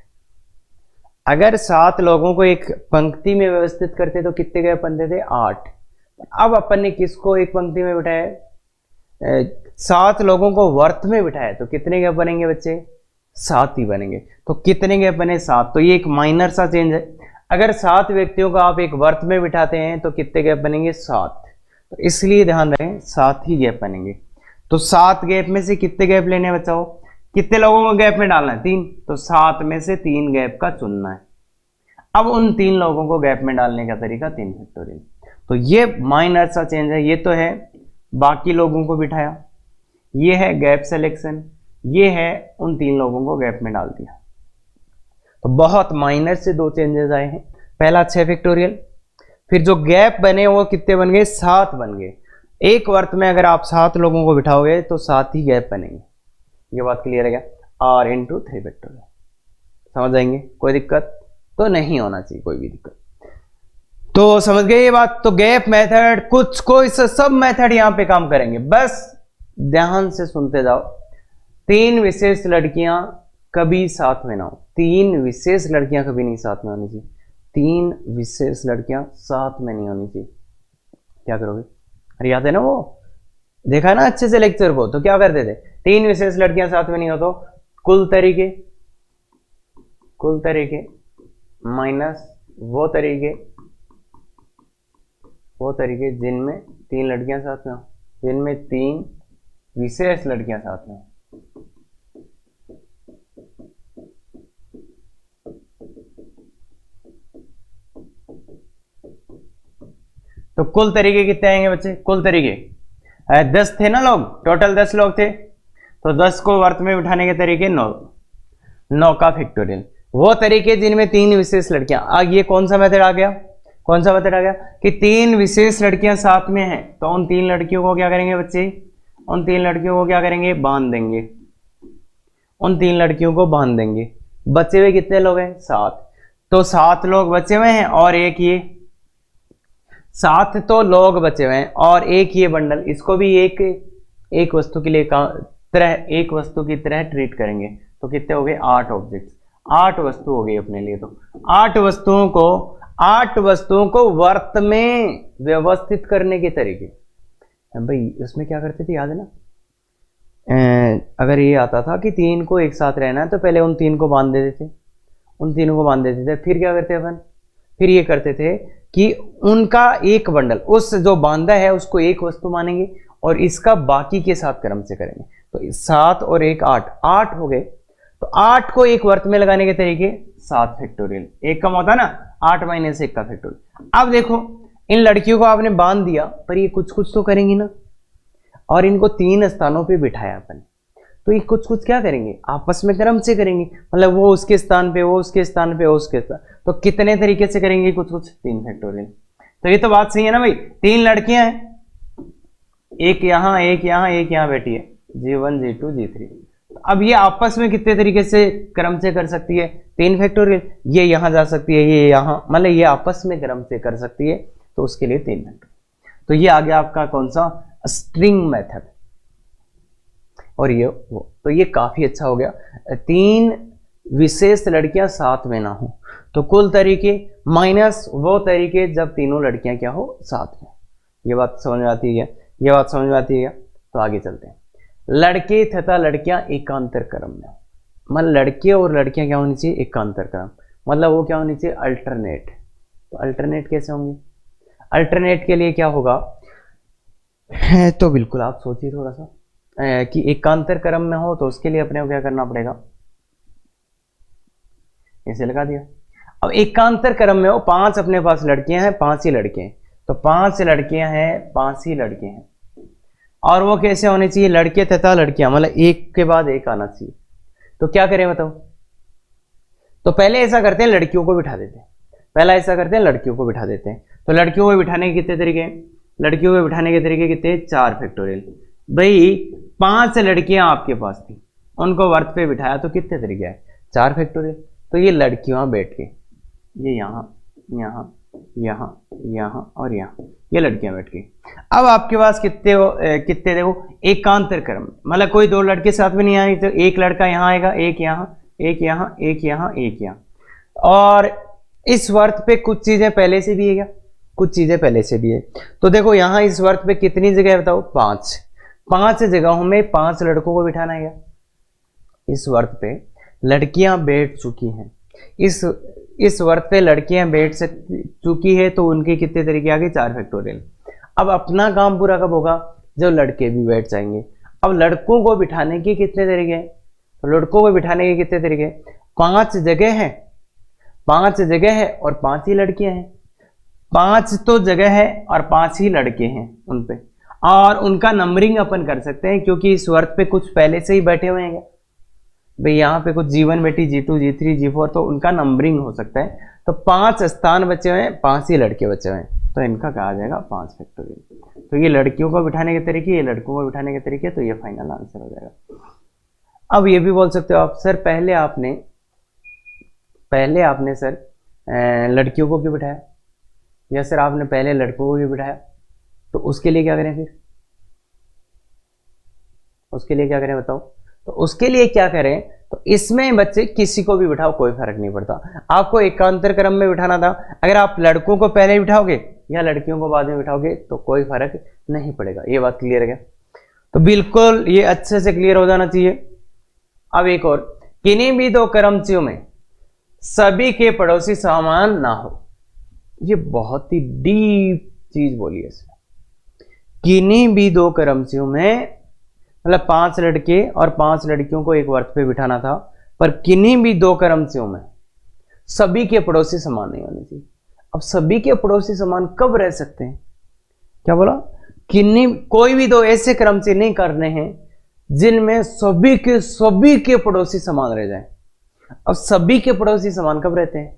अगर 7 लोगों को एक पंक्ति में व्यवस्थित करते तो कितने गैप बनते थे, 8। अब अपन ने किसको एक पंक्ति में बिठाया, 7 लोगों को वर्त में बिठाया, तो कितने गैप बनेंगे बच्चे, 7 ही बनेंगे। तो कितने गैप बने, 7। तो ये एक माइनर सा चेंज है। अगर 7 व्यक्तियों को आप एक वर्त में बिठाते हैं तो कितने गैप बनेंगे, 7। तो इसलिए ध्यान रखें 7 ही गैप बनेंगे। तो 7 गैप में से कितने गैप लेने हैं बच्चों, कितने लोगों को गैप में डालना है, 3। तो 7 में से 3 गैप का चुनना है। अब उन 3 लोगों को गैप में डालने का तरीका 3 फैक्टोरियल। तो ये माइनर सा चेंज है। ये तो है बाकी लोगों को बिठाया, ये है गैप सिलेक्शन, ये है उन 3 लोगों को गैप में डाल दिया। तो बहुत माइनर से 2 चेंजेस आए हैं। पहला 6 फैक्टोरियल, फिर जो गैप बने वो कितने बन गए, 7 बन गए। एक वर्त में अगर आप 7 लोगों को बिठाओगे तो 7 ही गैप बनेंगे। ये बात क्लियर है क्या, R × 3 फैक्टोरियल, समझ आएंगे, कोई दिक्कत तो नहीं होना चाहिए, कोई भी दिक्कत। तो समझ गए ये बात। तो गैप मेथड, कुछ कोई सब मेथड यहां पे काम करेंगे, बस ध्यान से सुनते जाओ। 3 विशेष लड़कियां कभी साथ में ना हो, 3 विशेष लड़कियां कभी नहीं साथ में होनी चाहिए, 3 विशेष लड़कियां साथ में नहीं होनी चाहिए। क्या करोगे, अरे याद है ना, वो देखा ना अच्छे से लेक्चर को, तो क्या करते थे, 3 विशेष लड़कियां साथ में नहीं हो तो कुल तरीके माइनस वो तरीके वो तरीके जिनमें 3 लड़कियां साथ में हो, जिनमें 3 विशेष लड़कियां साथ में हो। तो कुल तरीके कितने आएंगे बच्चे? कुल तरीके 10 थे ना लोग, टोटल 10 लोग थे, तो 10 को वर्त में बिठाने के तरीके 9 का फैक्टोरियल। वो तरीके जिनमें 3 विशेष लड़कियां, आगे ये कौन सा मेथड आ गया? कौन सा मेथड आ गया कि 3 विशेष लड़कियां साथ में हैं, तो उन 3 लड़कियों को क्या करेंगे बच्चे? उन 3 लड़कियों को क्या करेंगे? बांध देंगे। उन 3 लड़कियों को बांध देंगे। बचे हुए कितने लोग हैं? 7। तो 7 लोग बचे हुए हैं और एक ये 7 तो लोग बचे हुए हैं और एक ये बंडल, इसको भी एक वस्तु के लिए एक वस्तु की तरह ट्रीट करेंगे। तो कितने हो गए? 8 ऑब्जेक्ट्स, 8 वस्तु हो गई अपने लिए। तो 8 वस्तुओं को वर्त में व्यवस्थित करने के तरीके। भाई उसमें क्या करते थे याद है ना? अगर ये आता था कि 3 को एक साथ रहना है तो पहले उन 3 को बांध देते थे, उन तीनों को बांध देते थे। फिर क्या करते अपन? फिर ये करते थे कि उनका एक बंडल, उस जो बांधा है उसको एक वस्तु मानेंगे और इसका बाकी के साथ क्रम से करेंगे। तो 7 और 1 8 हो गए। तो 8 को एक वर्त में लगाने के तरीके 7 फैक्टोरियल। एक कम होता ना, 8 - 1 का फैक्टोरियल। अब देखो इन लड़कियों को आपने बांध दिया, पर ये कुछ कुछ तो करेंगी ना, और इनको 3 स्थानों पे बिठाया अपन, तो ये कुछ कुछ क्या करेंगे? आपस में क्रम से करेंगे। मतलब वो उसके स्थान पे, वो उसके स्थान पे, वो उसके स्थान। तो कितने तरीके से करेंगे? कुछ कुछ 3 फैक्टोरियल। तो ये तो बात सही है ना भाई? 3 लड़कियां हैं, एक यहां, एक यहां, एक यहां बैठी है, G1 G2 G3। अब ये आपस में कितने तरीके से क्रम से कर सकती है? 3 फैक्टोरियल। ये यहां जा सकती है, ये यहां, मतलब ये आपस में क्रम से कर सकती है, तो उसके लिए 3 फैक्टोरियल। तो ये आ गया आपका कौन सा? String method. और ये वो, तो ये काफी अच्छा हो गया। 3 विशेष लड़कियां साथ में ना हो, तो कुल तरीके माइनस वो तरीके जब तीनों लड़कियां क्या हो? साथ में। ये बात समझ में आती है? ये बात समझ में आती है? तो आगे चलते हैं। लड़के तथा लड़कियां एकांतर क्रम में, मतलब लड़के और लड़कियां क्या होनी चाहिए? एकांतर क्रम। मतलब वो क्या होनी चाहिए? अल्टरनेट। तो अल्टरनेट कैसे होंगे? अल्टरनेट के लिए क्या होगा? तो बिल्कुल आप सोचिए थोड़ा सा कि एकांतर क्रम में हो, तो उसके लिए अपने को क्या करना पड़ेगा? इसे लगा दिया। अब एकांतर क्रम में हो, 5 अपने पास लड़कियां हैं, 5 ही लड़के हैं, तो 5 लड़कियां हैं, 5 ही लड़के हैं। और वो कैसे होने चाहिए? लड़के तथा लड़कियां, मतलब एक के बाद एक आना चाहिए। तो क्या करें बताओ? तो पहले ऐसा करते हैं, लड़कियों को बिठा देते हैं। पहला ऐसा करते हैं, लड़कियों को बिठा देते हैं। तो लड़कियों को बिठाने के कितने तरीके हैं? लड़कियों को बिठाने के तरीके कितने? 4 फैक्टोरियल। भाई 5 लड़कियां आपके पास थी, उनको वर्त पे बिठाया, तो कितने तरीके है? 4 फैक्टोरियल। तो ये लड़कियां बैठ के, ये यहां, यहां, यहां, यहां और यहां, ये लड़कियां बैठ गई। अब आपके पास कितने देखो? एकांतर क्रम, मतलब कोई 2 लड़के साथ में नहीं आए, तो एक लड़का यहां आएगा, एक यहां, एक यहां, एक यहां, एक यहां। और इस वर्त पे कुछ चीजें पहले से भी है क्या? कुछ चीजें पहले से भी है। तो देखो यहां इस वर्त पे कितनी जगह है बताओ? 5 जगहों में 5 लड़कों को बिठाना है। इस वर्त पे लड़कियां बैठ चुकी हैं, इस वर्त पे लड़कियां बैठ चुकी है, तो उनके कितने तरीके आ गए? 4 फैक्टोरियल। अब अपना काम पूरा कब होगा? जब लड़के भी बैठ जाएंगे। अब लड़कों को बिठाने के कितने तरीके हैं? तो लड़कों को बिठाने के कितने तरीके? 5 जगह है, 5 जगह है और 5 ही लड़कियां हैं। 5 तो जगह है और 5 ही लड़के हैं उन पे, और उनका नंबरिंग अपन कर सकते हैं, क्योंकि इस वर्त पे कुछ पहले से ही बैठे हुए हैं भाई। यहाँ पे कुछ G1 बैठी, G2 G3 G4, तो उनका नंबरिंग हो सकता है। तो 5 स्थान बचे हुए हैं, 5 ही लड़के बचे हुए हैं, तो इनका कहा जाएगा 5 फैक्टोरियल। तो ये लड़कियों को बिठाने के तरीके, ये लड़कों को बिठाने के तरीके, तो ये फाइनल आंसर हो जाएगा। अब ये भी बोल सकते हो आप, सर पहले आपने सर लड़कियों को क्यों बिठाया, या सर आपने पहले लड़कों को क्यों बिठाया? तो उसके लिए क्या करें फिर? उसके लिए क्या करें बताओ? तो उसके लिए क्या करें? तो इसमें बच्चे किसी को भी बिठाओ, कोई फर्क नहीं पड़ता। आपको एकांतर क्रम में बिठाना था, अगर आप लड़कों को पहले बिठाओगे या लड़कियों को बाद में बिठाओगे तो कोई फर्क नहीं पड़ेगा। ये बात क्लियर है? तो बिल्कुल ये अच्छे से क्लियर हो जाना चाहिए। अब एक और, किन्हीं भी 2 क्रमचियों में सभी के पड़ोसी समान ना हो। ये बहुत ही डीप चीज बोली है इसमें, किन्हीं भी दो कर्मचारियों में, मतलब 5 लड़के और 5 लड़कियों को एक वर्ग पे बिठाना था, पर किन्हीं भी दो कर्मचारियों में सभी के पड़ोसी समान नहीं होने चाहिए। अब सभी के पड़ोसी समान कब रह सकते हैं? क्या बोला? किन्हीं कोई भी दो ऐसे कर्मचारी नहीं करने हैं जिनमें सभी के पड़ोसी समान रह जाए। अब सभी के पड़ोसी समान कब रहते हैं?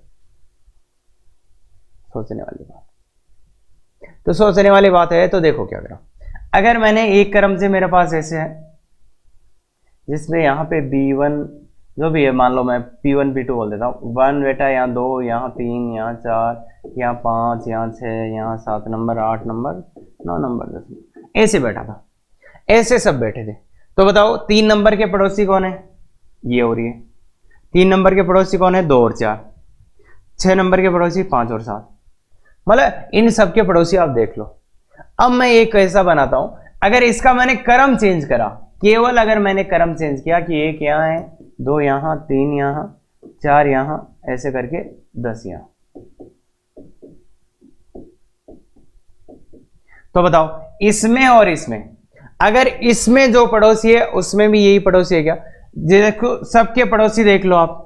सोचने वाली बात। तो सोचने वाली बात है, तो देखो क्या करो, अगर मैंने एक क्रम से मेरे पास ऐसे है जिसमें यहाँ पे B1 जो भी है, मान लो मैं P1 P2 बोल देता हूँ, 1 बेटा, यहाँ 2, यहाँ 3, यहाँ 4, यहाँ 5, यहाँ 6, यहाँ 7 नंबर, 8 नंबर, 9 नंबर, 10, ऐसे बैठा था, ऐसे सब बैठे थे। तो बताओ 3 नंबर के पड़ोसी कौन है? ये हो रही है। 3 नंबर के पड़ोसी कौन है? 2 और 4। 6 नंबर के पड़ोसी 5 और 7। मतलब इन सब के पड़ोसी आप देख लो। अब मैं एक ऐसा बनाता हूं, अगर इसका मैंने क्रम चेंज करा, केवल अगर मैंने क्रम चेंज किया कि 1 यहां है, 2 यहां, 3 यहां, 4 यहां, ऐसे करके 10 यहां, तो बताओ इसमें और इसमें, अगर इसमें जो पड़ोसी है उसमें भी यही पड़ोसी है क्या? देखो सबके पड़ोसी देख लो आप।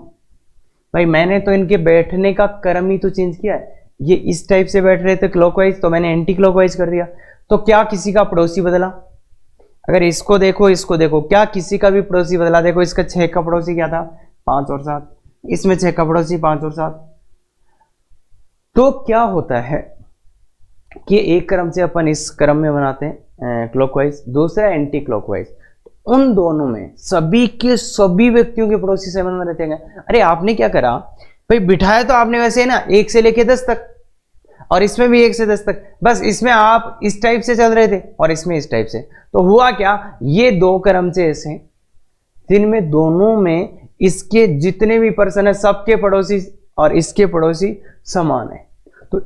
भाई मैंने तो इनके बैठने का क्रम ही तो चेंज किया है। ये इस टाइप से बैठ रहे थे क्लॉकवाइज, तो मैंने एंटी क्लॉकवाइज कर दिया। तो क्या किसी का पड़ोसी बदला? अगर इसको देखो, इसको देखो, क्या किसी का भी पड़ोसी बदला? देखो इसका 6 का पड़ोसी क्या था? 5 और 7। इसमें 6 का पड़ोसी 5 और 7। तो क्या होता है कि एक क्रम से अपन इस क्रम में बनाते हैं क्लॉकवाइज, दूसरा एंटी क्लॉकवाइज। उन दोनों में सभी के सभी व्यक्तियों के पड़ोसी सेवन में रहते हैं। अरे आपने क्या करा भाई, बिठाया तो आपने वैसे है ना 1 से लेके 10 तक, और इसमें भी 1 से 10 तक, बस इसमें आप इस टाइप से चल रहे थे और इसमें इस टाइप से। तो हुआ क्या, ये 2 क्रम से ऐसे जिनमें दोनों में इसके जितने भी पर्सन है सबके पड़ोसी और इसके पड़ोसी समान है। तो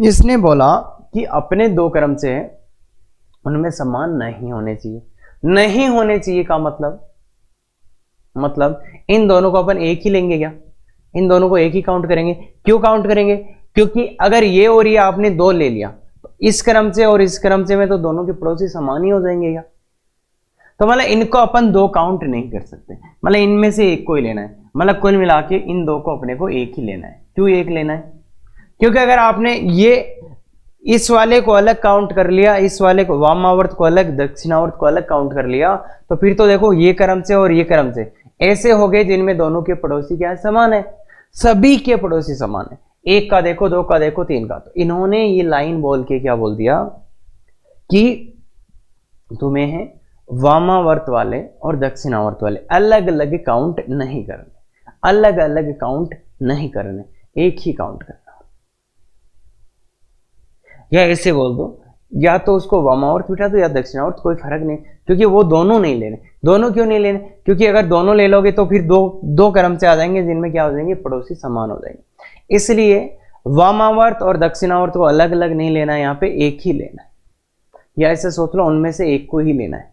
इसने बोला कि अपने 2 क्रम से उनमें समान नहीं होने चाहिए। नहीं होने चाहिए का मतलब इन दोनों को अपन एक ही लेंगे क्या? इन दोनों को एक ही काउंट करेंगे। क्यों काउंट करेंगे? क्योंकि अगर ये और ये आपने 2 ले लिया तो इस क्रम से और इस क्रम से में तो दोनों के पड़ोसी समान ही हो जाएंगे क्या? तो मतलब इनको अपन 2 काउंट नहीं कर सकते, मतलब इनमें से एक को ही लेना है। मतलब कुल मिला के इन 2 को अपने को एक ही लेना है। क्यों एक लेना है? क्योंकि अगर आपने ये इस वाले को अलग काउंट कर लिया, इस वाले को वामावर्त को अलग, दक्षिणावर्त को अलग काउंट कर लिया, तो फिर तो देखो ये क्रम से और ये क्रम से ऐसे हो गए जिनमें दोनों के पड़ोसी क्या है? समान है। सभी के पड़ोसी समान है। 1 का देखो, 2 का देखो, 3 का। तो इन्होंने ये लाइन बोल के क्या बोल दिया कि तुम्हें है वामावर्त वाले और दक्षिणावर्त वाले अलग अलग काउंट नहीं करने, अलग अलग काउंट नहीं करने, एक ही काउंट करना। या ऐसे बोल दो, या तो उसको वामावर्त बिठा दो या दक्षिणावर्त, कोई फर्क नहीं, क्योंकि वो दोनों नहीं लेने। दोनों क्यों नहीं लेने? क्योंकि अगर दोनों ले लोगे तो फिर दो क्रम से आ जाएंगे जिनमें क्या हो जाएंगे? पड़ोसी समान हो जाएंगे। इसलिए वामावर्त और दक्षिणावर्त को अलग अलग नहीं लेना है, यहाँ पे एक ही लेना है। या ऐसे सोच लो उनमें से एक को ही लेना है,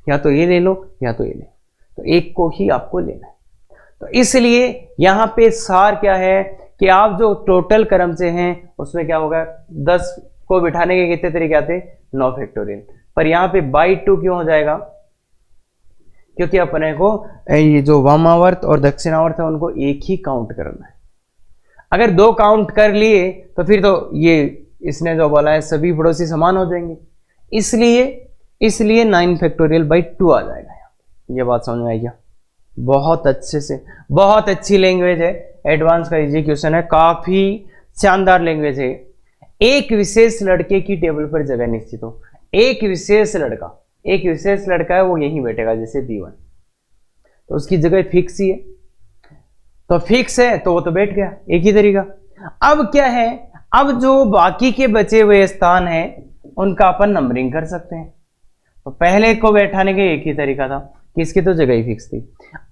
या तो ये ले लो या तो ये ले लो, तो एक को ही आपको लेना है। तो इसलिए यहाँ पे सार क्या है कि आप जो टोटल क्रम से हैं उसमें क्या होगा? 10 को बिठाने के कितने तरीके आते? 9 फैक्टोरियल। पर यहाँ पे बाई 2 क्यों हो जाएगा? क्योंकि अपने को ये जो वामावर्त और दक्षिणावर्त है उनको एक ही काउंट करना है। अगर 2 काउंट कर लिए तो फिर तो ये इसने जो बोला है सभी पड़ोसी समान हो जाएंगे। इसलिए 9 फैक्टोरियल बाई 2 आ जाएगा। ये बात समझ में आई क्या? बहुत अच्छे से, बहुत अच्छी लैंग्वेज है, एडवांस का इजी क्वेश्चन है, काफी शानदार लैंग्वेज है। एक विशेष लड़के की टेबल पर जगह निश्चित हो। एक विशेष लड़का है, वो यहीं बैठेगा, जैसे B1, तो उसकी जगह फिक्स ही है, तो फिक्स है तो वो तो बैठ गया, एक ही तरीका। अब क्या है, अब जो बाकी के बचे हुए स्थान है उनका अपन नंबरिंग कर सकते हैं। तो पहले को बैठाने के एक ही तरीका था कि इसकी तो जगह ही फिक्स थी।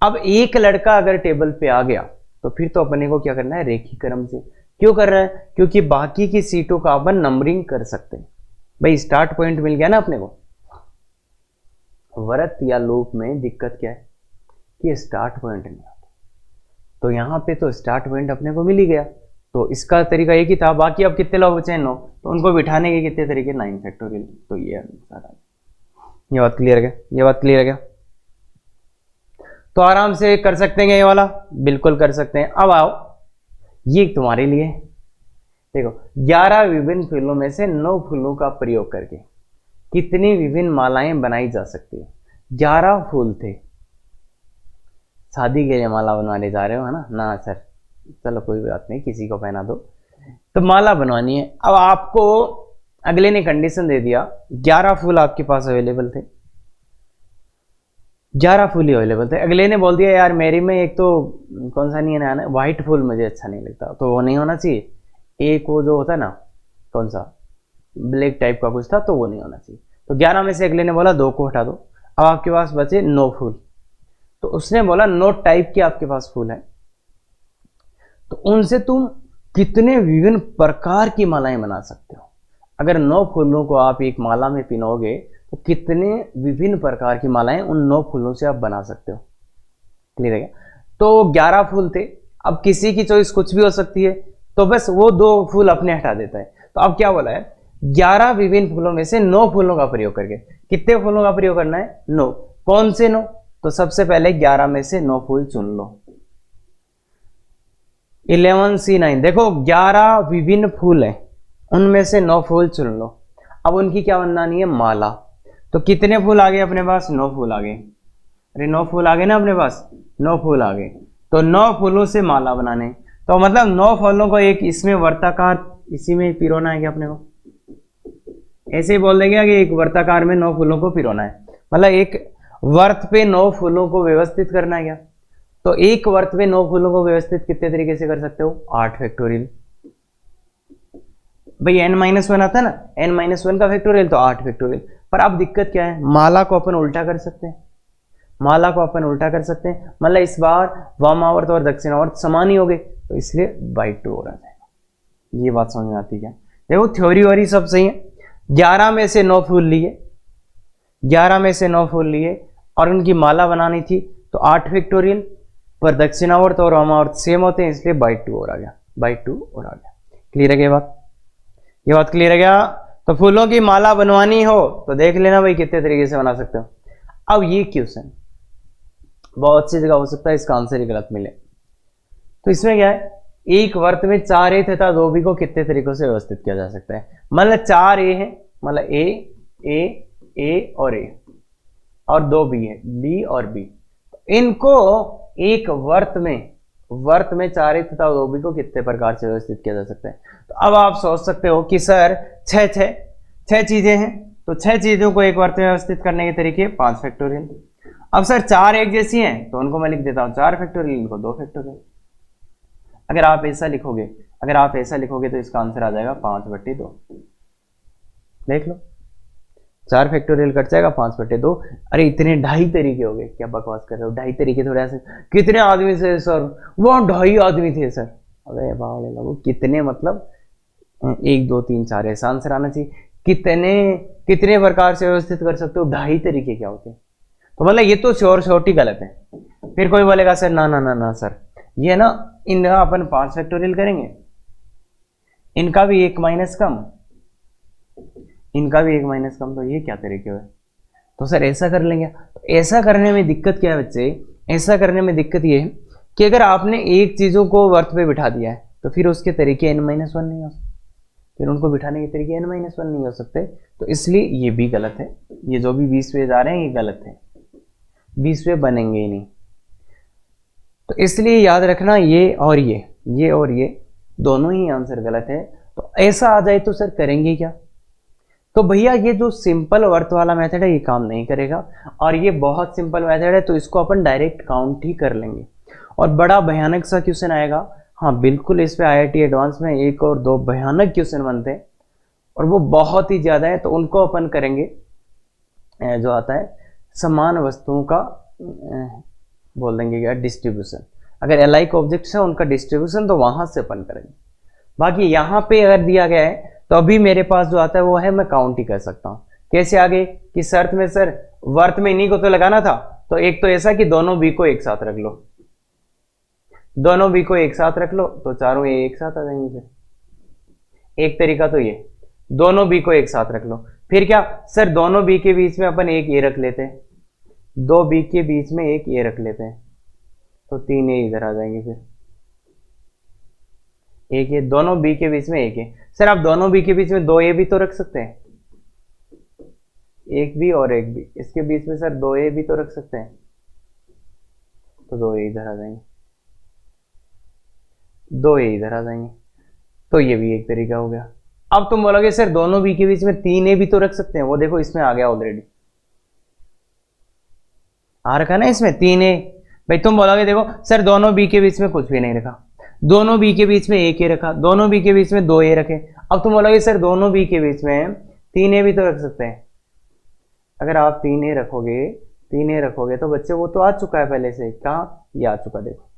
अब एक लड़का अगर टेबल पे आ गया तो फिर तो अपने को क्या करना है? रेखी क्रम से। क्यों कर रहा है? क्योंकि बाकी की सीटों का अपन नंबरिंग कर सकते हैं। भाई स्टार्ट पॉइंट मिल गया ना अपने को। वृत्त या लूप में दिक्कत क्या है कि स्टार्ट पॉइंट नहीं आता, तो यहां पे तो स्टार्ट पॉइंट अपने को मिल ही गया, तो इसका तरीका एक ही था, बाकी अब कितने लोग बचे हैं 9, तो उनको बिठाने के कितने तरीके 9 फैक्टोरियल। तो ये आंसर आ, ये बात क्लियर है, ये बात क्लियर है क्या? तो आराम से कर सकते हैं ये वाला, बिल्कुल कर सकते हैं। अब आओ ये तुम्हारे लिए, देखो 11 विभिन्न फूलों में से 9 फूलों का प्रयोग करके कितनी विभिन्न मालाएं बनाई जा सकती है। 11 फूल थे, शादी के लिए माला बनवाने जा रहे हो है ना? ना सर, चलो कोई बात नहीं, किसी को पहना दो। तो माला बनवानी है। अब आपको अगले ने कंडीशन दे दिया, 11 फूल आपके पास अवेलेबल थे, 11 फूल ही अवेलेबल थे। अगले ने बोल दिया यार मेरी में एक तो कौन सा नहीं है ना, व्हाइट फूल मुझे अच्छा नहीं लगता, तो वो नहीं होना चाहिए। एक वो जो होता है ना, कौन सा ब्लैक टाइप का कुछ था, तो वो नहीं होना चाहिए। तो 11 में से अगले ने बोला 2 को हटा दो। अब आपके पास बचे 9 फूल। तो उसने बोला 9 टाइप के आपके पास फूल है, तो उनसे तुम कितने विभिन्न प्रकार की मालाएं बना सकते हो। अगर 9 फूलों को आप एक माला में पिनोगे तो कितने विभिन्न प्रकार की मालाएं उन 9 फूलों से आप बना सकते हो। क्लियर है क्या? तो 11 फूल थे, अब किसी की चॉइस कुछ भी हो सकती है, तो बस वो 2 फूल अपने हटा देता है। तो अब क्या बोला है, 11 विभिन्न फूलों में से 9 फूलों का प्रयोग करके कितने फूलों का प्रयोग करना है? 9। कौन से 9? तो सबसे पहले 11 में से 9 फूल चुन लो। 11C9, देखो 11 विभिन्न फूल हैं, उनमें से 9 फूल चुन लो। अब उनकी क्या बनानी है? माला। तो कितने फूल आ गए अपने पास? 9 फूल आ गए। अरे 9 फूल आ गए ना अपने पास, 9 फूल आ गए। तो 9 फूलों से माला बनाने, तो मतलब 9 फूलों को एक इसमें वर्ताकार इसी में पिरोना है क्या अपने को? ऐसे ही बोल देंगे कि एक वर्ताकार में 9 फूलों को पिरोना है, मतलब एक वर्त पे 9 फूलों को व्यवस्थित करना है क्या? तो एक वर्त पे 9 फूलों को व्यवस्थित कितने तरीके से कर सकते हो? 8 फैक्टोरियल। भाई n-1 आता है ना, n-1 का फैक्टोरियल तो 8 फैक्टोरियल। पर अब दिक्कत क्या है, माला को अपन उल्टा कर सकते हैं, माला को अपन उल्टा कर सकते हैं, मतलब इस बार वामावर्त और दक्षिणावर्त समान ही हो गए, तो इसलिए बाई 2 हो जाएगा। ये बात समझ में आती है? देखो थ्योरी वरी सब सही है। 11 में से 9 फूल लिए, 11 में से 9 फूल लिए और उनकी माला बनानी थी, तो 8 फैक्टोरियल, पर दक्षिणावर्त और वामावर्त सेम होते हैं, इसलिए बाई 2 और आ गया, बाई 2 और आ गया। क्लियर है ये बात? ये बात क्लियर है क्या? तो फूलों की माला बनवानी हो तो देख लेना भाई कितने तरीके से बना सकते हो। अब ये क्वेश्चन बहुत सी जगह हो सकता है इसका आंसर ही गलत मिले, तो इसमें क्या है, एक वर्त में 4 ए तथा 2 बी को कितने तरीकों से व्यवस्थित किया जा सकता है। मतलब 4 ए है, मतलब ए और ए, और 2 बी है, बी और बी। इनको एक वर्त में 4 ए तथा 2 बी को कितने प्रकार से व्यवस्थित किया जा सकता है। तो अब आप सोच सकते हो कि सर 6 चीजें हैं, तो 6 चीजों को एक वर्त में व्यवस्थित करने के तरीके 5 फैक्टोरियल। अब सर 4 एक जैसी हैं, तो उनको मैं लिख देता हूं 4 फैक्टोरियल, इनको 2 फैक्टोरियल। अगर आप ऐसा लिखोगे तो इसका आंसर आ जाएगा 5/2। देख लो 4 फैक्टोरियल कट जाएगा 5/2। अरे इतने 2.5 तरीके हो गए, क्या बकवास कर रहे हो? 2.5 तरीके थोड़े ऐसे, कितने आदमी थे सर? वो 2.5 आदमी थे सर। अरे बावड़े लोगों, कितने मतलब 1 2 3 4 ऐसा आंसर आना चाहिए। कितने प्रकार से व्यवस्थित कर सकते हो? 2.5 तरीके क्या होते हैं? तो मतलब ये तो शॉर्ट ही गलत है। फिर कोई बोलेगा सर ना सर, ये ना इनका अपन 5 फैक्टोरियल करेंगे, इनका भी 1 माइनस कम, इनका भी 1 माइनस कम, तो ये क्या तरीके हुए? तो सर ऐसा कर लेंगे। तो ऐसा करने में दिक्कत क्या है बच्चे? ऐसा करने में दिक्कत ये है कि अगर आपने एक चीजों को वर्त पे बिठा दिया है तो फिर उसके तरीके n-1 नहीं हो सकते, फिर उनको बिठाने के तरीके n-1 नहीं हो सकते। तो इसलिए ये भी गलत है, ये जो भी 20 वे आ रहे हैं ये गलत है, 20 वे बनेंगे ही नहीं। तो इसलिए याद रखना ये और ये दोनों ही आंसर गलत है। तो ऐसा आ जाए तो सर करेंगे क्या? तो भैया ये जो सिंपल वर्त वाला मेथड है ये काम नहीं करेगा, और ये बहुत सिंपल मेथड है, तो इसको अपन डायरेक्ट काउंट ही कर लेंगे। और बड़ा भयानक सा क्वेश्चन आएगा, हाँ बिल्कुल, इस पे IIT एडवांस में 1 और 2 भयानक क्वेश्चन बनते हैं, और वो बहुत ही ज्यादा है, तो उनको अपन करेंगे जो आता है समान वस्तुओं का बोल देंगे क्या, डिस्ट्रीब्यूशन। अगर अलाइक ऑब्जेक्ट्स है उनका डिस्ट्रीब्यूशन, तो वहां से अपन करेंगे। बाकी यहाँ पे अगर दिया गया है तो अभी मेरे पास जो आता है वो है मैं काउंट ही कर सकता हूँ। कैसे आगे कि शर्त में सर वर्त में इन्हीं को तो लगाना था, तो एक तो ऐसा कि दोनों बी को एक साथ रख लो, दोनों बी को एक साथ रख लो तो चारों ए एक साथ आ जाएंगे। फिर एक तरीका तो ये, दोनों बी को एक साथ रख लो। फिर क्या सर, दोनों बी के बीच में अपन एक ए रख लेते हैं, दो बी के बीच में एक ए रख लेते हैं, तो तीन ए इधर आ जाएंगे। फिर एक ए, दोनों बी के बीच में एक ए। सर आप दोनों बी के बीच में दो ए भी तो रख सकते हैं, एक बी और एक बी, इसके बीच में सर दो ए भी तो रख सकते हैं, तो दो ए इधर आ जाएंगे, दो ए इधर आ जाएंगे। तो ये भी एक तरीका हो गया। अब तुम बोलोगे सर दोनों बी के बीच में तीन ए भी तो रख सकते हैं, वो देखो इसमें आ गया ऑलरेडी, आ रखा ना इसमें तीन ए। भाई तुम बोलोगे देखो सर दोनों बी के बीच में कुछ भी नहीं रखा, दोनों बी के बीच में एक ए रखा, दोनों बी के बीच में दो ए रखे। अब तुम बोलोगे सर दोनों बी के बीच में तीन ए भी तो रख सकते हैं। अगर आप तीन ए रखोगे तो बच्चे वो तो आ चुका है पहले से, कहाँ ये आ चुका, देखो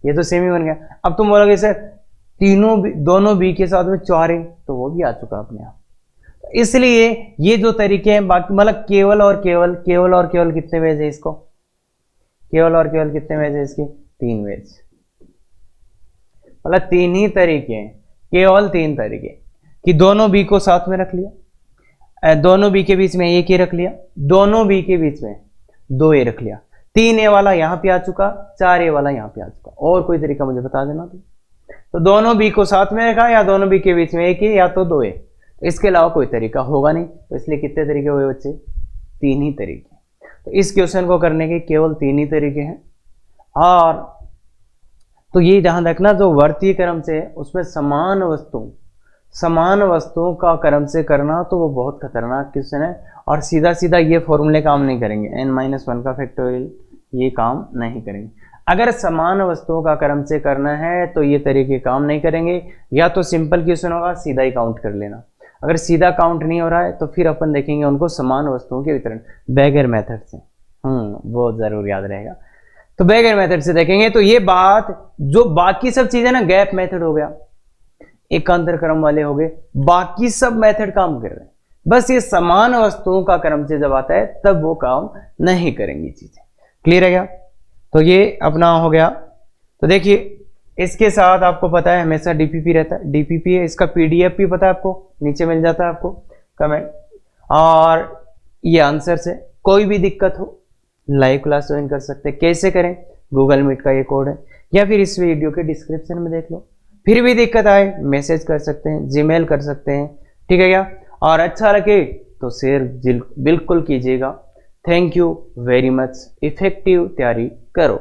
ये तो सेम ही बन गया। अब तुम बोलोगे सर दोनों बी के साथ में चार ए, तो वो भी आ चुका अपने आप। इसलिए ये जो तरीके हैं, बाकी मतलब केवल और केवल कितने वेज है इसको, केवल और केवल कितने वेज है इसके, तीन वेज, मतलब तीन ही तरीके हैं, केवल तीन तरीके कि दोनों बी को साथ में रख लिया, दोनों बी के बीच में एक ए रख लिया, दोनों बी के बीच में दो ए रख लिया, तीन ए वाला यहां पे आ चुका, चार ए वाला यहां पे आ चुका। और कोई तरीका मुझे बता देना तो दोनों बी को साथ में रखा, या दोनों बी के बीच में एक ए, या तो दो ए, इसके अलावा कोई तरीका होगा नहीं। तो इसलिए कितने तरीके हुए बच्चे, तीन ही तरीके। तो इस क्वेश्चन को करने के केवल तीन ही तरीके हैं। और तो ये ध्यान रखना, जो वर्तीय क्रम से उसमें समान वस्तुओं का क्रम से करना, तो वो बहुत खतरनाक क्वेश्चन है। और सीधा सीधा ये फॉर्मूले काम नहीं करेंगे, n-1 का फैक्टोरियल ये काम नहीं करेंगे। अगर समान वस्तुओं का क्रम से करना है तो ये तरीके काम नहीं करेंगे। या तो सिंपल क्वेश्चन होगा, सीधा ही काउंट कर लेना। अगर सीधा काउंट नहीं हो रहा है तो फिर अपन देखेंगे उनको समान वस्तुओं के वितरण बेगर मेथड से, वो जरूर याद रहेगा। तो बेगर मेथड से देखेंगे। तो ये बात, जो बाकी सब चीजें ना, गैप मेथड हो गया, एकांतर क्रम वाले हो गए, बाकी सब मेथड काम कर रहे हैं, बस ये समान वस्तुओं का क्रम से जब आता है तब वो काम नहीं करेंगी चीजें। क्लियर है क्या? तो ये अपना हो गया। तो देखिए इसके साथ आपको पता है हमेशा डीपीपी रहता है, डीपीपी है, इसका पीडीएफ भी पता है आपको, नीचे मिल जाता है आपको कमेंट। और ये आंसर से कोई भी दिक्कत हो लाइव क्लास ज्वाइन कर सकते हैं। कैसे करें? गूगल मीट का ये कोड है, या फिर इस वीडियो के डिस्क्रिप्शन में देख लो। फिर भी दिक्कत आए मैसेज कर सकते हैं, जीमेल कर सकते हैं, ठीक है क्या? और अच्छा लगे तो शेयर बिल्कुल कीजिएगा। Thank you very much. Effective तैयारी करो।